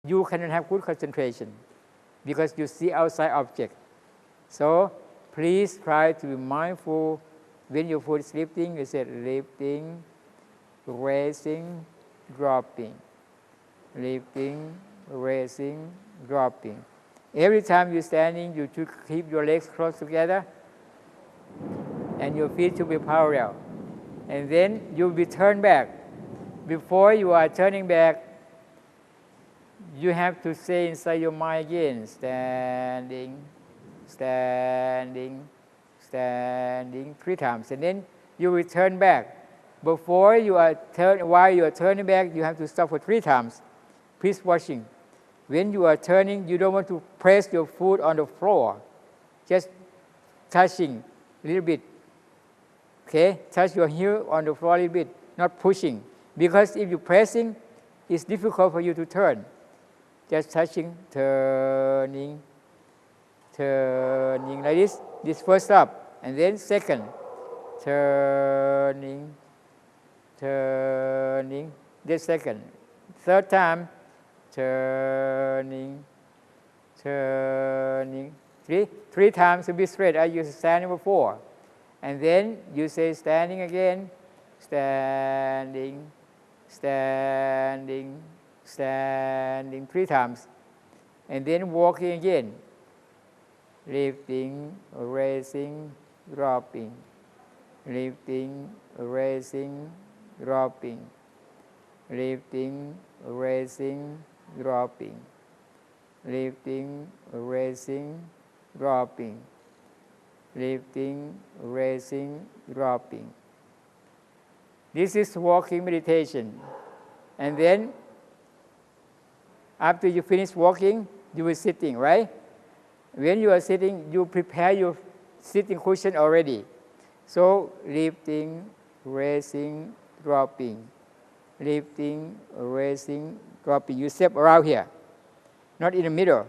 you cannot have good concentration because you see outside object. So please try to be mindful when your foot is lifting. You said lifting, raising, dropping, lifting, raising, dropping. Every time you're standing, you should keep your legs close together and your feet should be parallel. And then you'll be turned back. Before you are turning back, you have to say inside your mind again, standing, standing, standing 3 times. And then you will turn back. Before you are while you are turning back, you have to stop for 3 times. Please watching. When you are turning, you don't want to press your foot on the floor. Just touching a little bit. Okay? Touch your heel on the floor a little bit, not pushing. Because if you're pressing, it's difficult for you to turn. Just touching, turning, turning like this. This first stop. And then second, turning, turning. This second. Third time, turning, turning. Three times to be straight as you standing before. And then you say standing again, standing, standing, standing 3 times. And then walking again, lifting, raising, dropping, lifting, raising, dropping, lifting, raising, dropping, lifting, raising, dropping, lifting, raising, dropping. This is walking meditation. And then after you finish walking, you will sitting, right? When you are sitting, you prepare your sitting cushion already. So lifting, raising, dropping, lifting, raising, dropping. You step around here, not in the middle.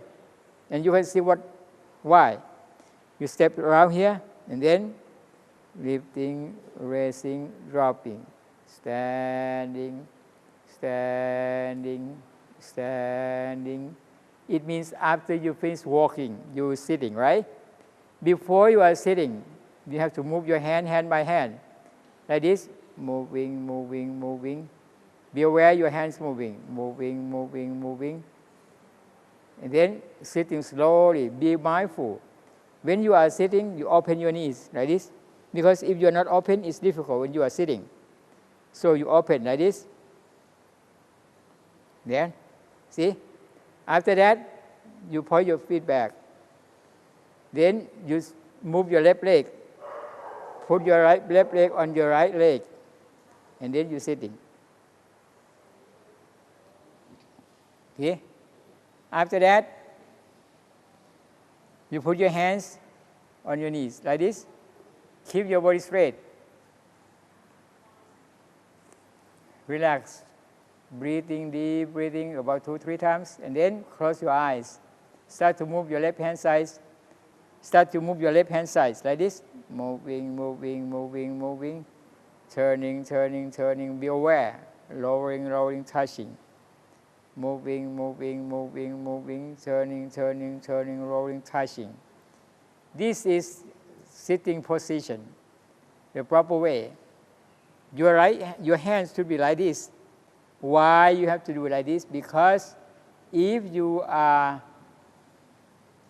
And you can see why. You step around here, and then lifting, raising, dropping, standing, standing, standing. It means after you finish walking, you're sitting, right? Before you are sitting, you have to move your hand by hand. Like this, moving, moving, moving. Be aware your hands moving, moving, moving, moving. And then sitting slowly, be mindful. When you are sitting, you open your knees like this. Because if you are not open, it's difficult when you are sitting. So you open like this. Then, see? After that, you point your feet back. Then you move your left leg. Put your left leg on your right leg. And then you're sitting. Okay? After that, you put your hands on your knees like this. Keep your body straight. Relax. Breathing deep, breathing about 2-3 times, and then close your eyes. Start to move your left hand side. Start to move your left hand side like this. Moving, moving, moving, moving. Turning, turning, turning. Be aware. Lowering, lowering, touching. Moving, moving, moving, moving. Turning, turning, turning, rolling, touching. This is sitting position, the proper way. Your hands should be like this. Why you have to do like this? Because if you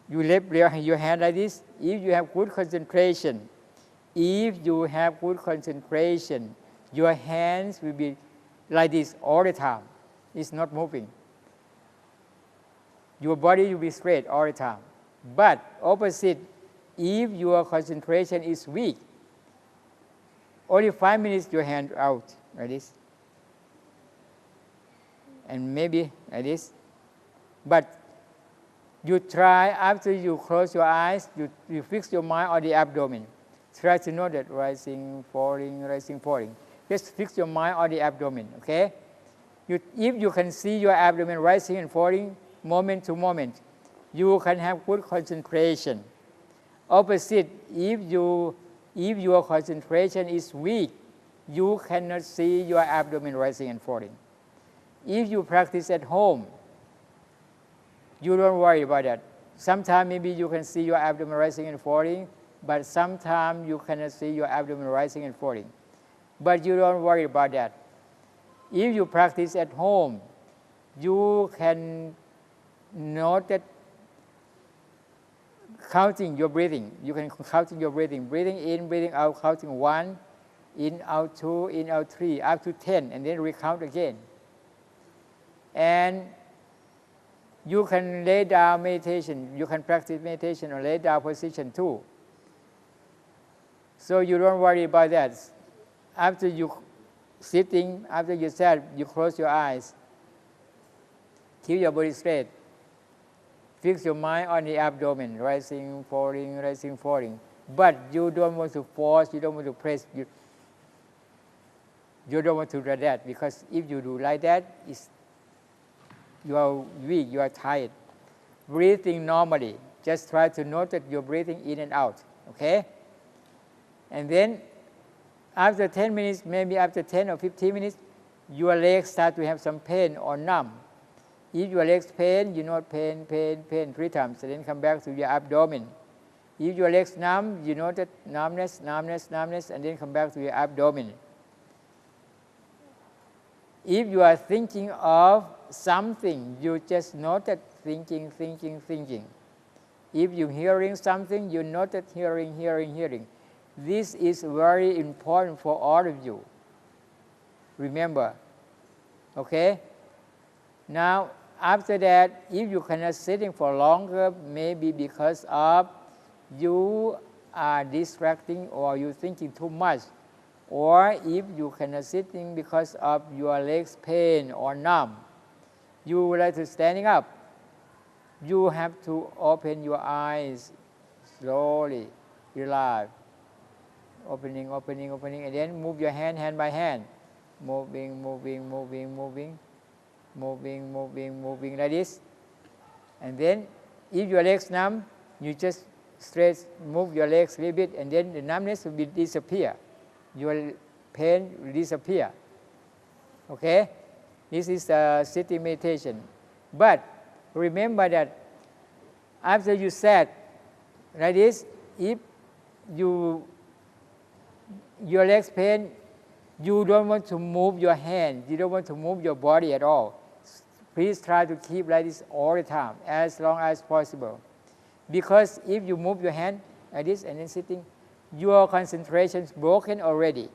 lift your hand like this, if you have good concentration, your hands will be like this all the time. It's not moving. Your body will be straight all the time. But opposite, if your concentration is weak, only 5 minutes your hand out like this. And maybe like this. But you try, after you close your eyes, you fix your mind on the abdomen. Try to know that rising, falling, rising, falling. Just fix your mind on the abdomen, okay? If you can see your abdomen rising and falling moment to moment, you can have good concentration. Opposite, if your concentration is weak, you cannot see your abdomen rising and falling. If you practice at home, You don't worry about that. Sometimes maybe you can see your abdomen rising and falling, but sometimes you cannot see your abdomen rising and falling. But you don't worry about that. If you practice at home, you can note that counting your breathing. You can counting your breathing. Breathing in, breathing out, counting 1, in, out 2, in, out 3, up to 10, and then recount again. And you can lay down meditation. You can practice meditation or lay down position too. So you don't worry about that. After you sitting, after you sat, you close your eyes. Keep your body straight. Fix your mind on the abdomen, rising, falling, rising, falling. But you don't want to force, you don't want to press, you don't want to do that, because if you do like that, you are weak, you are tired. Breathing normally. Just try to note that you're breathing in and out, okay? And then after 10 minutes, maybe after 10 or 15 minutes, your legs start to have some pain or numb. If your legs pain, you note pain, pain, pain 3 times, and then come back to your abdomen. If your legs numb, you note that numbness, numbness, numbness, and then come back to your abdomen. If you are thinking of something, you just note that thinking, thinking, thinking. If you're hearing something, you note that hearing, hearing, hearing. This is very important for all of you. Remember, okay? Now, after that, if you cannot sitting for longer, maybe because of you are distracting or you thinking too much, or if you cannot sitting because of your legs pain or numb, you would like to standing up. You have to open your eyes slowly, relax. Opening, opening, opening, and then move your hand, hand by hand. Moving, moving, moving, moving, moving, moving, moving like this. And then, if your legs numb, you just stretch, move your legs a little bit, and then the numbness will disappear. Your pain will disappear. Okay? This is a sitting meditation. But remember that after you sat like this, if your legs pain, you don't want to move your hand, you don't want to move your body at all. Please try to keep like this all the time, as long as possible. Because if you move your hand like this and then sitting, your concentration is broken already.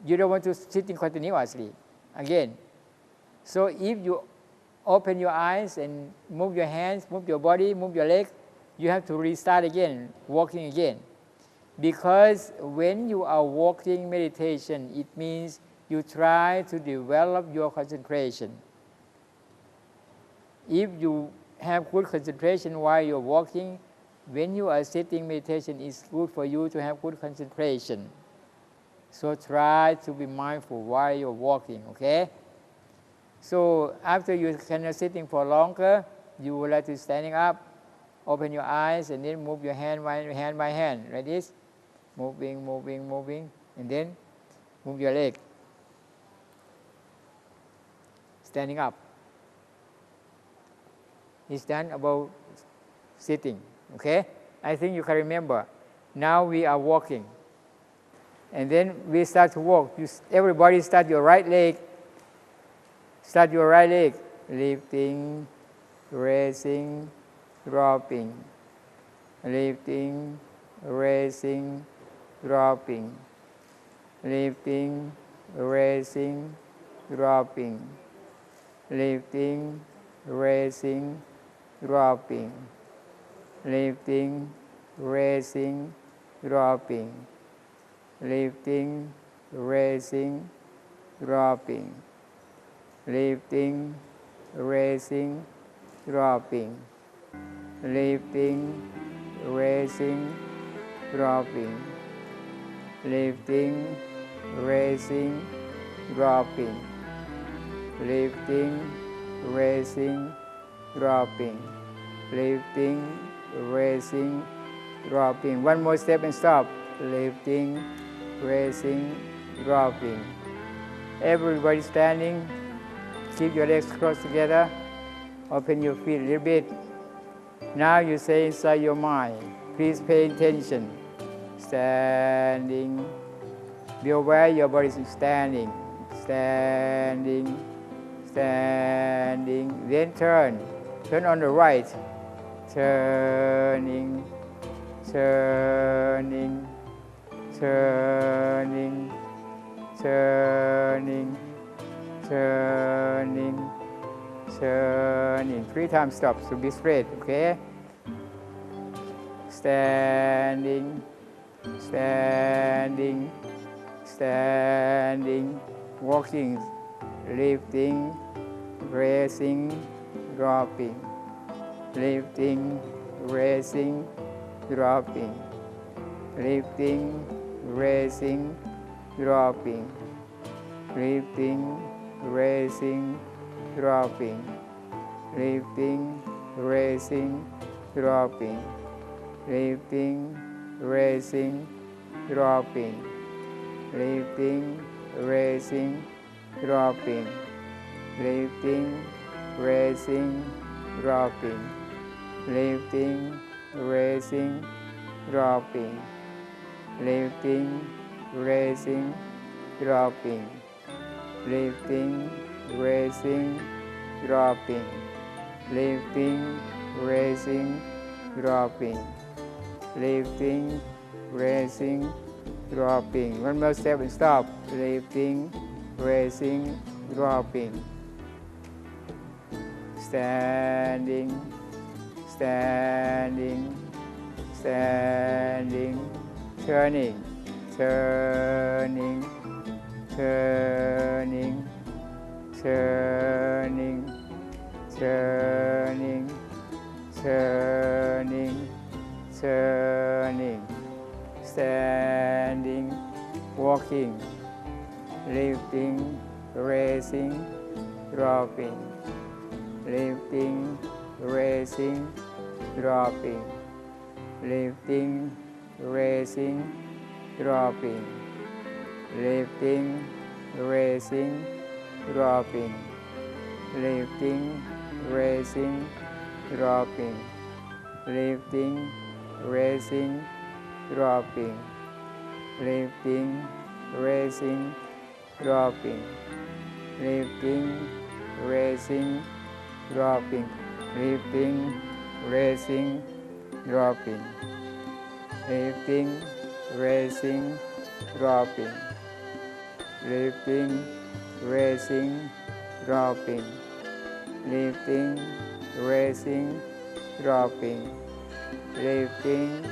You don't want to sitting continuously again. So if you open your eyes and move your hands, move your body, move your legs, you have to restart again, walking again. Because when you are walking meditation, it means you try to develop your concentration. If you have good concentration while you're walking, when you are sitting meditation, it's good for you to have good concentration. So try to be mindful while you're walking, okay? So after you cannot sitting for longer, you would like to standing up, open your eyes, and then move your hand by hand, like this. Moving, moving, moving, and then move your leg. Standing up. It's done about sitting, okay? I think you can remember. Now we are walking. And then we start to walk. Everybody start your right leg. Start your right leg. Lifting, raising, dropping. Lifting, raising, dropping. Lifting, raising, dropping. Lifting, raising, dropping. Lifting, raising, dropping. Lifting, raising, dropping. Lifting, raising, dropping. Lifting, raising, dropping. Lifting, raising, dropping. Lifting, raising, dropping. Lifting, raising, dropping. One more step and stop. Lifting, raising, dropping. Everybody standing. Keep your legs close together. Open your feet a little bit. Now you say inside your mind, please pay attention. Standing. Be aware your body is standing. Standing. Standing. Then turn. Turn on the right. Turning. Turning. Turning. Turning. Turning. Turning. 3 times stop, so be straight, okay? Standing, standing, standing, walking, lifting, raising, dropping, lifting, raising, dropping, lifting, raising, dropping, lifting, raising, dropping, lifting, raising, dropping, lifting, raising, dropping, lifting, raising, dropping, lifting, raising, dropping, lifting, raising, dropping, lifting, raising, dropping, lifting, raising, dropping, lifting, raising, dropping, lifting, raising, dropping. One more step and stop. Lifting, raising, dropping. Standing, standing, standing, turning, turning, turning, turning, turning, turning, turning, standing, walking, lifting, raising, dropping, lifting, raising, dropping, lifting, raising, dropping, lifting, raising, dropping, lifting, raising, dropping, lifting, raising, dropping, lifting, raising, dropping, lifting, raising, dropping, lifting, raising, dropping, lifting, raising, dropping, lifting, raising, dropping, lifting, raising, dropping, lifting,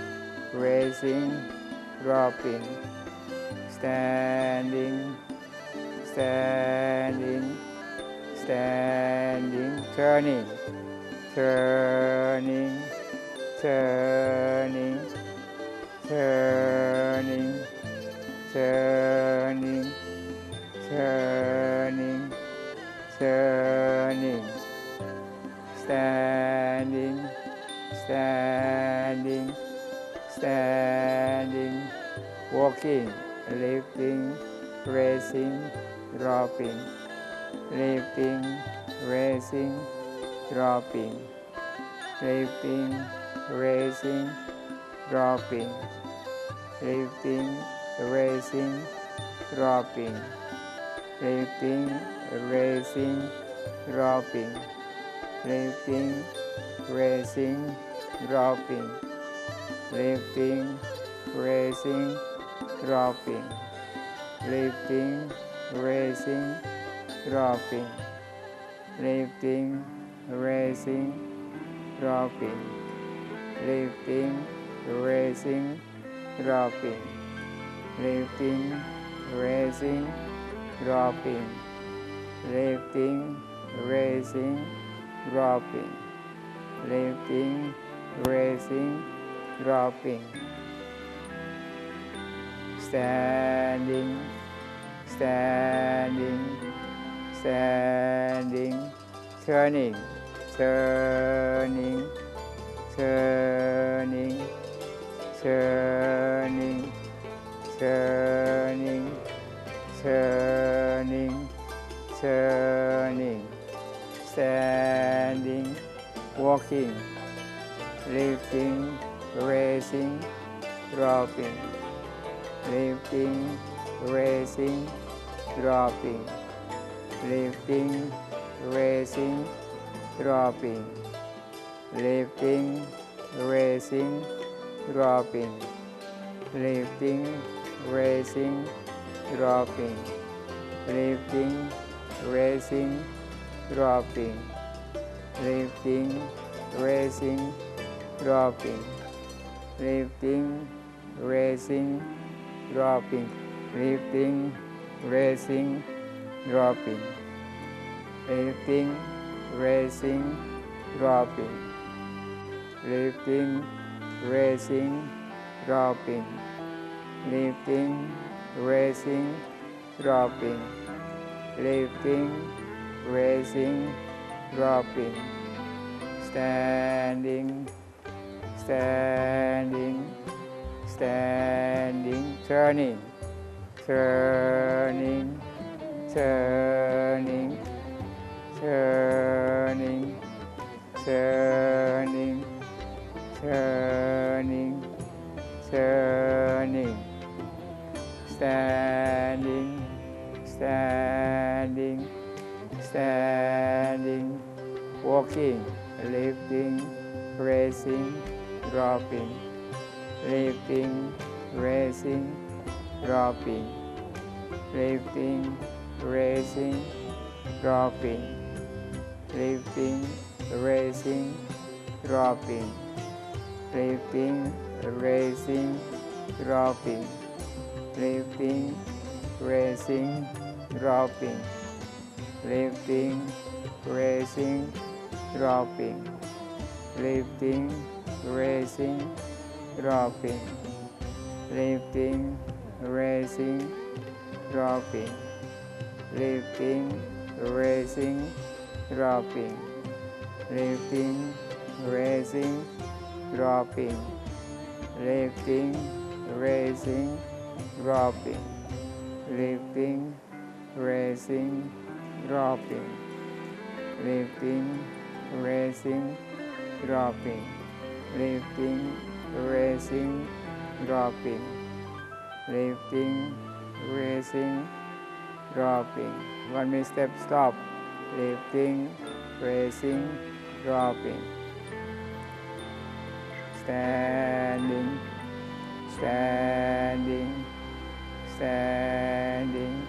raising, dropping, standing, standing, standing, turning, turning, turning, turning, turning, turning, turning, standing, standing, standing, walking, lifting, raising, dropping, lifting, raising, dropping, lifting, raising, dropping, lifting, raising, dropping, lifting, raising, dropping, lifting, raising, dropping, lifting, raising, dropping, lifting, raising, dropping, lifting, raising, dropping, lifting, raising, dropping, lifting, raising, dropping, lifting, raising, dropping, lifting, raising, dropping, standing, standing, standing, turning, turning, turning, turning, turning, turning, turning, standing, walking, lifting, raising, dropping, lifting, raising, dropping, lifting, raising, dropping, lifting, raising, dropping, lifting, raising, dropping, lifting, raising, dropping, lifting, raising, dropping, lifting, raising, dropping, lifting, raising, dropping, lifting, raising, dropping, lifting, raising, dropping, lifting, raising, dropping, lifting, raising, dropping, standing, standing, standing, turning, turning, turning, turning, turning, turning, turning, standing, standing, standing, walking, lifting, raising, dropping, lifting, raising, dropping, lifting, raising, dropping, lifting, raising, dropping, lifting, raising, dropping, lifting, raising, dropping, lifting, raising, dropping, lifting, raising, dropping, lifting, raising, dropping, lifting, raising, dropping, lifting, raising, dropping, lifting, raising, dropping, lifting, raising, dropping, lifting, raising, dropping, lifting, raising, dropping, lifting, raising, dropping. 1 minute step, stop. Lifting, raising, dropping. Standing, standing, standing,